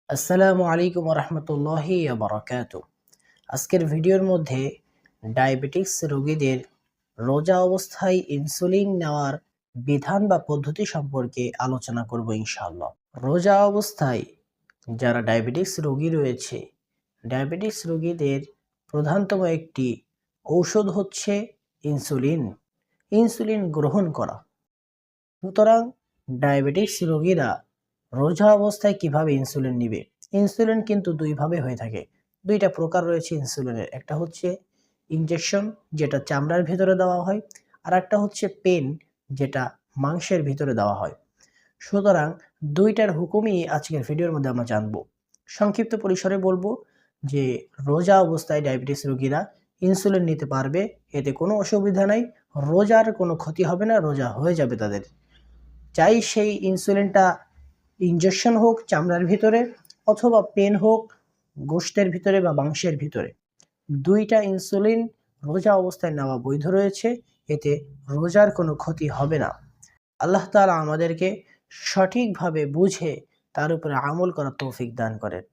আসসালামু আলাইকুম রহমতুল্লাহি বারাকাতু। আজকের ভিডিওর মধ্যে ডায়াবেটিক্স রোগীদের রোজা অবস্থায় ইনসুলিন নেওয়ার বিধান বা পদ্ধতি সম্পর্কে আলোচনা করব ইনশাআল্লাহ। রোজা অবস্থায় যারা ডায়াবেটিক্স রোগী রয়েছে, ডায়াবেটিক্স রোগীদের প্রধানতম একটি ঔষধ হচ্ছে ইনসুলিন। ইনসুলিন গ্রহণ করা। সুতরাং ডায়াবেটিক্স রোগীরা রোজা অবস্থায় কিভাবে ইনসুলিন নিবে? ইনসুলিন কিন্তু দুইভাবে হয়ে থাকে। দুইটা প্রকার রয়েছে ইনসুলিনের। একটা হচ্ছে ইনজেকশন, যেটা চামড়ার ভিতরে দেওয়া হয়, আর একটা হচ্ছে পেন, যেটা মাংসের ভিতরে দেওয়া হয়। সুতরাং দুইটার হুকুমই আজকের ভিডিওর মধ্যে আমরা জানবো। সংক্ষিপ্ত পরিসরে বলবো যে রোজা অবস্থায় ডায়াবেটিস রোগীরা ইনসুলিন নিতে পারবে, এতে কোনো অসুবিধা নাই। রোজার কোনো ক্ষতি হবে না, রোজা হয়ে যাবে তাদের। চাই সেই ইনসুলিনটা ইনজেকশন হোক চামড়ার ভিতরে, অথবা পেন হোক গোশতের ভিতরে বা মাংসের ভিতরে, দুইটা ইনসুলিন রোজা অবস্থায় নেওয়া বৈধ রয়েছে। এতে রোজার কোনো ক্ষতি হবে না। আল্লাহ তাআলা আমাদেরকে সঠিকভাবে বুঝে তার উপরে আমল করার তৌফিক দান করেন।